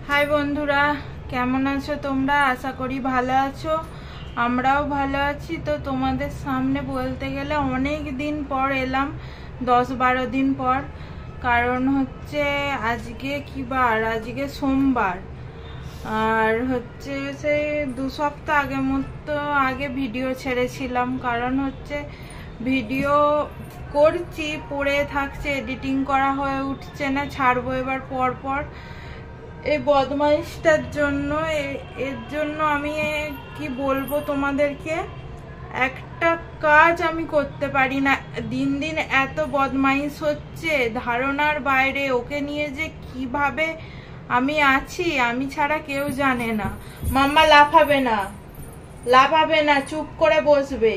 High বন্ধুরা, কেমন আছো তোমরা? আশা করি ভালো আছো, আমরাও ভালো আছি। তো তোমাদের সামনে বলতে গেলে অনেক দিন পর এলাম, 10-12 দিন পর। কারণ হচ্ছে আজকে কি বার? আজকে সোমবার। আর হচ্ছে সেই 2 সপ্তাহ আগের মতো আগে ভিডিও ছেড়েছিলাম। কারণ হচ্ছে ভিডিও করছি, পড়ে থাকছে, এডিটিং করা হয়ে উঠছে না, ছাড়বো এবার পর পর। এই বদমাইশটার জন্য, এর জন্য আমি কি বলবো তোমাদেরকে, একটা কাজ আমি করতে পারি না। দিন দিন এত বদমাইশ হচ্ছে, ধারণার বাইরে। ওকে নিয়ে যে কিভাবে আমি আছি, আমি ছাড়া কেউ জানে না। মাম্মা লাফাবে না, লাফাবে না, চুপ করে বসবে।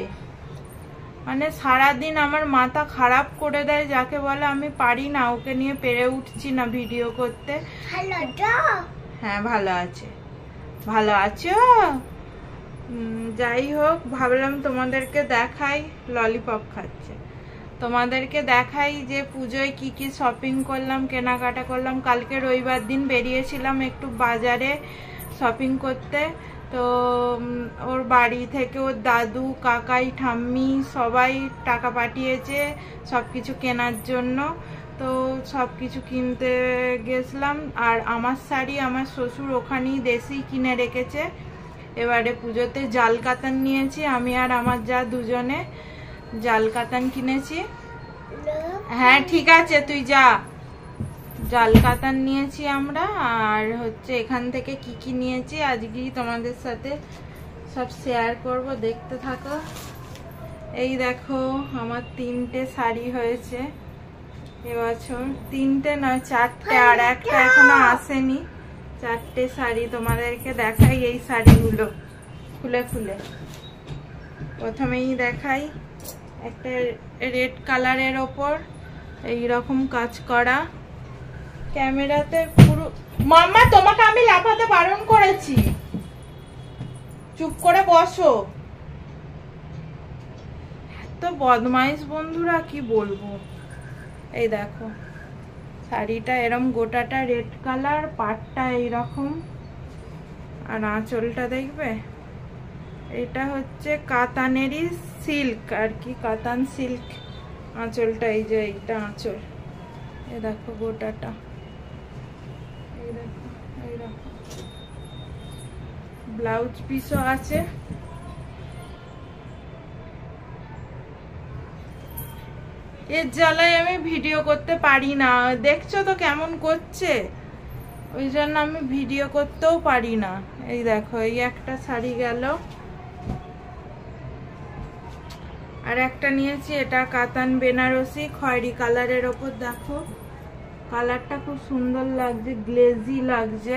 মানে সারাদিন আমার মাথা খারাপ করে দেয়, যাকে বলে। আমি পারি না, ওকে নিয়ে পেরে উঠছি না ভিডিও করতে। হ্যাঁ ভালো আছে, ভালো আছো? যাই হোক, ভাবলাম তোমাদেরকে দেখাই। ললিপপ খাচ্ছে। তোমাদেরকে দেখাই যে পুজোয় কি কি শপিং করলাম, কেনাকাটা করলাম। কালকে রবিবার দিন বেরিয়েছিলাম একটু বাজারে শপিং করতে। তো ওর বাড়ি থেকে ওর দাদু, কাকাই, ঠাম্মি সবাই টাকা পাঠিয়েছে সব কিছু কেনার জন্য। তো সব কিছু কিনতে গেছিলাম। আর আমার শাড়ি আমার শ্বশুর ওখানেই দেশি কিনে রেখেছে। এবারে পুজোতে জাল কাতান নিয়েছি, আমি আর আমার যা দুজনে জাল কাতান কিনেছি। হ্যাঁ ঠিক আছে, তুই যা। জাল কাতান নিয়েছি আমরা। আর হচ্ছে এখান থেকে কি কি নিয়েছি আজকেই তোমাদের সাথে সব শেয়ার করব, দেখতে থাকো। এই দেখো, আমার 3টে শাড়ি হয়েছে এবছর। 3টে নয়, 4টে, আর একটা এখনো আসেনি। 4টে শাড়ি তোমাদেরকে দেখাই। এই শাড়িগুলো খুলে খুলে প্রথমেই দেখাই। একটা রেড কালারের ওপর এইরকম কাজ করা, ক্যামেরাতে পুরো। মাম্মা তোমাকে আমি লাফাতে বারণ করেছি, চুপ করে বসো। এত বদমাইশ বন্ধুরা, কি বলবো। এই দেখো শাড়িটা এরম গোটাটা রেড কালার, পাটটা এইরকম, আর আঁচলটা দেখবে। এটা হচ্ছে কাতানেরই সিল্ক আর কি, কাতান সিল্ক। আঁচলটা এই যে এইটা আঁচল, এই দেখো গোটাটা, এই দেখো, এই দেখো। ব্লাউজ পিসও আছে। এর জ্বালায় আমি ভিডিও করতে পারি না, দেখছো তো কেমন করছে। ওই জন্য আমি ভিডিও করতেও পারি না। এই দেখো, এই একটা শাড়ি গেল। আর একটা নিয়েছি, এটা কাতান বেনারসি খয়েরি কালারের ওপর। দেখো কালারটা খুব সুন্দর লাগছে, গ্লেজি লাগছে।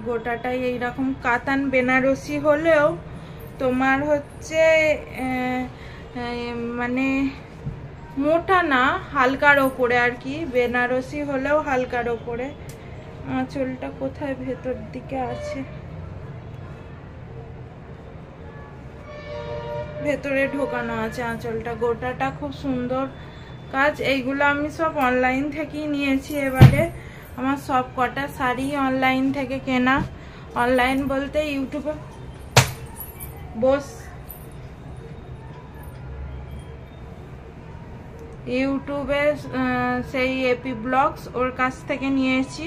গোটাটাই এইরকম কাতান বেনারসি হলেও তোমার হচ্ছে মানে মোটা না, হালকার ওপরে আর কি। বেনারসি হলেও হালকার ওপরে। আঁচলটা কোথায়? ভেতর দিকে আছে, ভেতরে ঢোকানো আছে আঁচলটা। গোটাটা খুব সুন্দর কাজ। এইগুলো আমি সব অনলাইন থেকেই নিয়েছি। এবারে আমার সব কটা শাড়ি অনলাইন থেকে কেনা। অনলাইন বলতে ইউটিউবে ইউটিউবে সেই এপি ব্লগস, ওর কাছ থেকে নিয়েছি।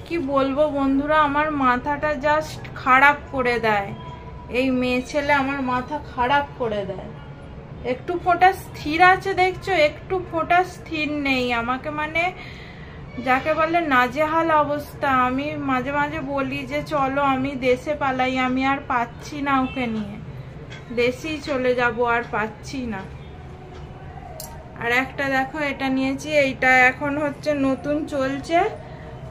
কি বলবো বন্ধুরা, আমার মাথাটা জাস্ট খারাপ করে দেয়। এই মেয়ে ছেলে আমার মাথা খারাপ করে দেয়। একটু ফোঁটা স্থির আছে দেখছো, একটু ফোঁটা স্থির নেই। আমাকে মানে যাকে বলে নাজেহাল অবস্থা। আমি মাঝে মাঝে বলি যে চলো আমি দেশে পালাই, আমি আর পাচ্ছি না ওকে নিয়ে, দেশেই চলে যাব, আর পাচ্ছি না। আর একটা দেখো, এটা নিয়েছি। এইটা এখন হচ্ছে নতুন চলছে,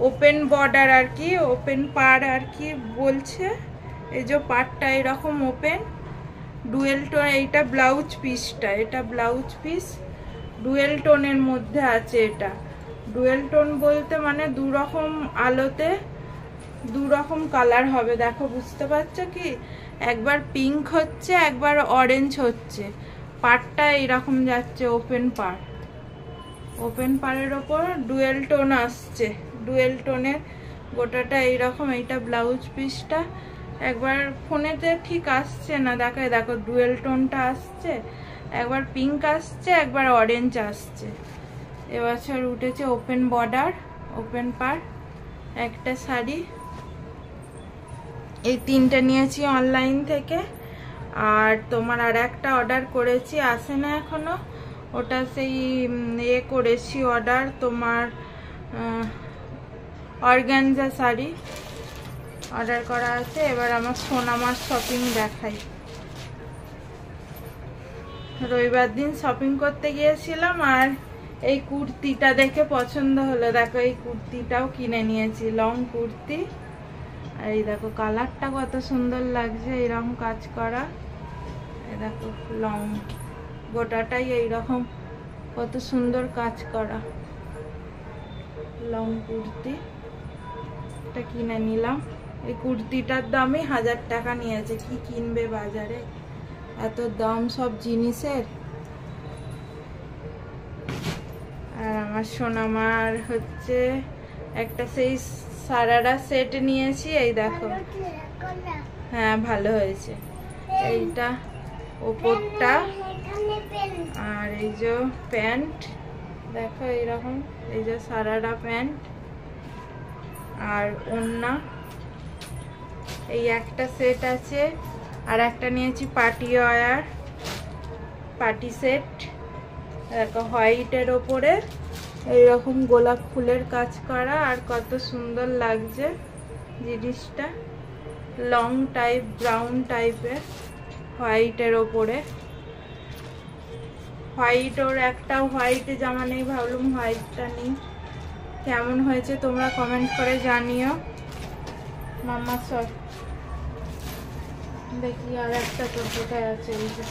ওপেন বর্ডার আর কি, ওপেন পার আর কি বলছে। এই যে পাটটা এরকম ওপেন, ডুয়েল টোন। এইটা ব্লাউজ পিসটা, এটা ব্লাউজ পিস ডুয়েল টোনের মধ্যে আছে। এটা ডুয়েল টোন বলতে মানে দুরকম আলোতে দুরকম কালার হবে। দেখো বুঝতে পারছো কি? একবার পিঙ্ক হচ্ছে, একবার অরেঞ্জ হচ্ছে। পাটটা এইরকম যাচ্ছে, ওপেন পার। ওপেন পারের ওপর ডুয়েল টোন আসছে, ডুয়েল টোনের, গোটাটা এইরকম। এইটা ব্লাউজ পিসটা একবার ফোনেতে ঠিক আসছে না, দেখো ডুয়েল টোনটা আসছে, একবার পিঙ্ক আসছে, একবার অরেঞ্জ আসছে। এবছর উঠেছে ওপেন বর্ডার ওপেন পার একটা শাড়ি। এই তিনটে নিয়েছি অনলাইন থেকে। আর তোমার আর একটা অর্ডার করেছি, আসে না এখনো, ওটা সেই করেছি অর্ডার, তোমার অর্গানজা শাড়ি অর্ডার করা আছে। এবার আমার সোনামার শপিং দেখাই। রবিবার দিন শপিং করতে গিয়েছিলাম আর এই কুর্তিটা দেখে পছন্দ হলো। দেখো এই কুর্তিটাও কিনে নিয়েছি, লং কুর্তি। আর এই দেখো কালারটা কত সুন্দর লাগছে, এইরকম কাজ করা। এই দেখো লং, গোটাটাই এইরকম কত সুন্দর কাজ করা লং কুর্তি। এটা কিনে নিলাম। এই কুর্তিটার দামই 1000 টাকা নিয়েছে। কি কিনবে বাজারে, এত দাম সব জিনিসের। আর আমার সোনামার হচ্ছে একটা সেই সারারা সেট নিয়েছি, এই দেখো। হ্যাঁ ভালো হয়েছে। এইটা ওপরটা, আর এই যে প্যান্ট দেখো এইরকম, এই যে সারারা প্যান্ট আর ওড়না। এই একটা সেট আছে। আর একটা নিয়েছি পার্টি ওয়্যার, পার্টি সেট। দেখো হোয়াইটের ওপরে এইরকম গোলাপ ফুলের কাজ করা, আর কত সুন্দর লাগছে জিনিসটা। লং টাইপ, ব্রাউন টাইপের, হোয়াইটের ওপরে। হোয়াইট, ওর একটা হোয়াইট জামা নেই, ভাবলাম হোয়াইটটা নিই। কেমন হয়েছে তোমরা কমেন্ট করে জানিও। মাম্মা সর দেখি আর একটা তোর কোথায় আছে। এই যে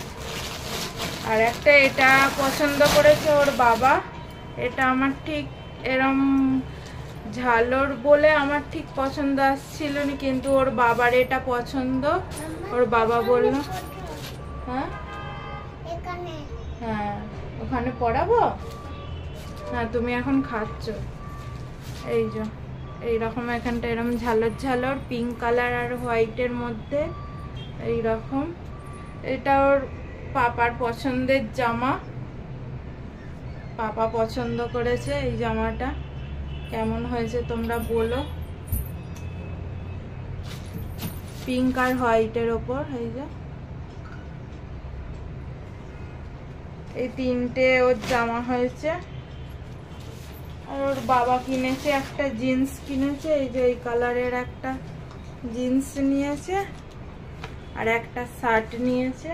আর একটা, এটা পছন্দ করেছে ওর বাবা। এটা আমার ঠিক এরম ঝালর বলে আমার ঠিক পছন্দ আসছিল না, কিন্তু ওর বাবার এটা পছন্দ। ওর বাবা বলল হ্যাঁ হ্যাঁ ওখানে পড়াবো। হ্যাঁ তুমি এখন খাচ্ছ। এই যে এইরকম এখানটা এরকম ঝালর ঝালর পিঙ্ক কালার আর হোয়াইটের মধ্যে এইরকম। এটা ওর পাপার পছন্দের জামা, পাপা পছন্দ করেছে এই জামাটা। কেমন হয়েছে তোমরা বলো। পিঙ্ক আর হোয়াইটের ওপর এই যে এই তিনটে ওর জামা হয়েছে। আর ওর বাবা কিনেছে একটা জিন্স কিনেছে, এই যে এই কালারের একটা জিন্স নিয়েছে, আর একটা শার্ট নিয়েছে।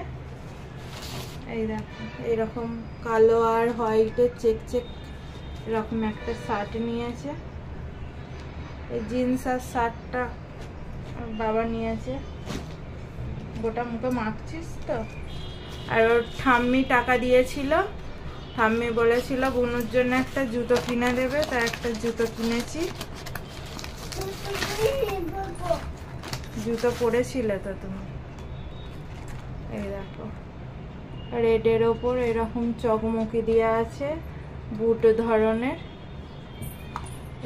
এই দেখো এইরকম কালো আর হোয়াইটের চেক চেক এরকম একটা শার্ট নিয়েছে। এই জিন্স আর শার্টটা বাবা নিয়েছে। গোটা মুখে মাখছিস তো। আর ওর ঠাম্মি টাকা দিয়েছিল, ঠাম্মি বলেছিল বুনুর জন্য একটা জুতো কিনে দেবে, তাই একটা জুতো কিনেছি। জুতো পরেছিলে তো তুমি। এই দেখো রেডের ওপর এরকম চকমকি দেওয়া আছে, বুট ধরনের।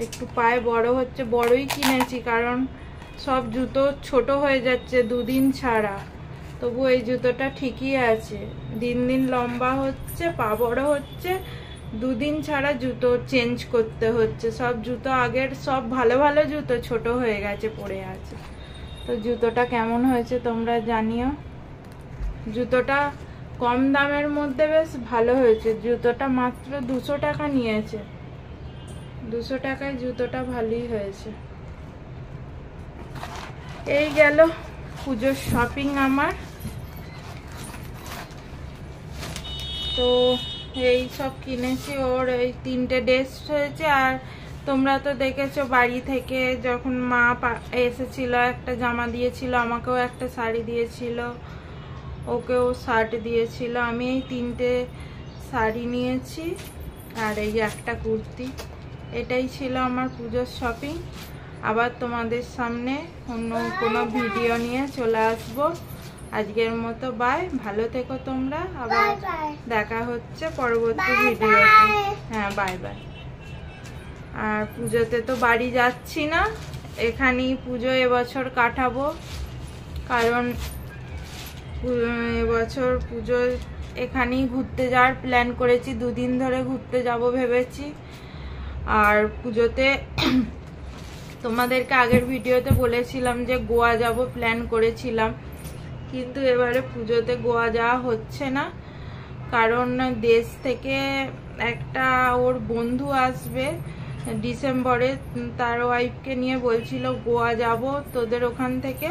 একটু পায়ে বড় হচ্ছে, বড়ই কিনেছি কারণ সব জুতো ছোট হয়ে যাচ্ছে দুদিন ছাড়া। তবু এই জুতোটা ঠিকই আছে, দিন দিন লম্বা হচ্ছে, পা বড় হচ্ছে, দুদিন ছাড়া জুতো চেঞ্জ করতে হচ্ছে। সব জুতো আগের সব ভালো ভালো জুতো ছোট হয়ে গেছে, পড়ে আছে। তো জুতোটা কেমন হয়েছে তোমরা জানিও। জুতোটা কম দামের মধ্যে বেশ ভালো হয়েছে। জুতোটা মাত্র 200 টাকা নিয়েছে। 200 টাকায় জুতোটা ভালোই হয়েছে। এই গেল পুজোর শপিং আমার। তো এই সব কিনেছি। ওর এই 3টে ড্রেস হয়েছে। আর তোমরা তো দেখেছো বাড়ি থেকে যখন মা এসেছিল একটা জামা দিয়েছিল, আমাকেও একটা শাড়ি দিয়েছিল, ওকেও শার্ট দিয়েছিল। আমি এই 3টে শাড়ি নিয়েছি আর এই একটা কুর্তি। এটাই ছিল আমার পুজোর শপিং। আবার তোমাদের সামনে অন্য কোনো ভিডিও নিয়ে চলে আসবো। আজকের মতো বাই, ভালো থেকো তোমরা। আবার দেখা হচ্ছে পরবর্তী ভিডিওতে। হ্যাঁ বাই বাই। আর পুজোতে তো বাড়ি যাচ্ছি না, এখানেই পুজো এবছর কাটাবো, কারণ এবছর পুজো এখানেই ঘুরতে যাওয়ার প্ল্যান করেছি, 2 দিন ধরে ঘুরতে যাব ভেবেছি। আর পুজোতে তোমাদেরকে আগের ভিডিওতে বলেছিলাম যে গোয়া যাব প্ল্যান করেছিলাম, কিন্তু এবারে পুজোতে গোয়া যাওয়া হচ্ছে না, কারণ দেশ থেকে একটা ওর বন্ধু আসবে ডিসেম্বরে, তার ওয়াইফকে নিয়ে বলছিল গোয়া যাব তোদের ওখান থেকে,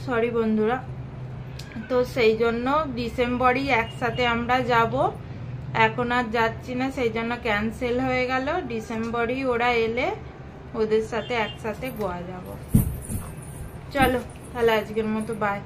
সরি বন্ধুরা, তো সেই জন্য ডিসেম্বরই একসাথে আমরা যাব, এখন আর যাচ্ছি না, সেই জন্য ক্যান্সেল হয়ে গেল। ডিসেম্বরই ওরা এলে ওদের সাথে একসাথে গোয়া যাব। চলো তাহলে আজকের মতো বাই।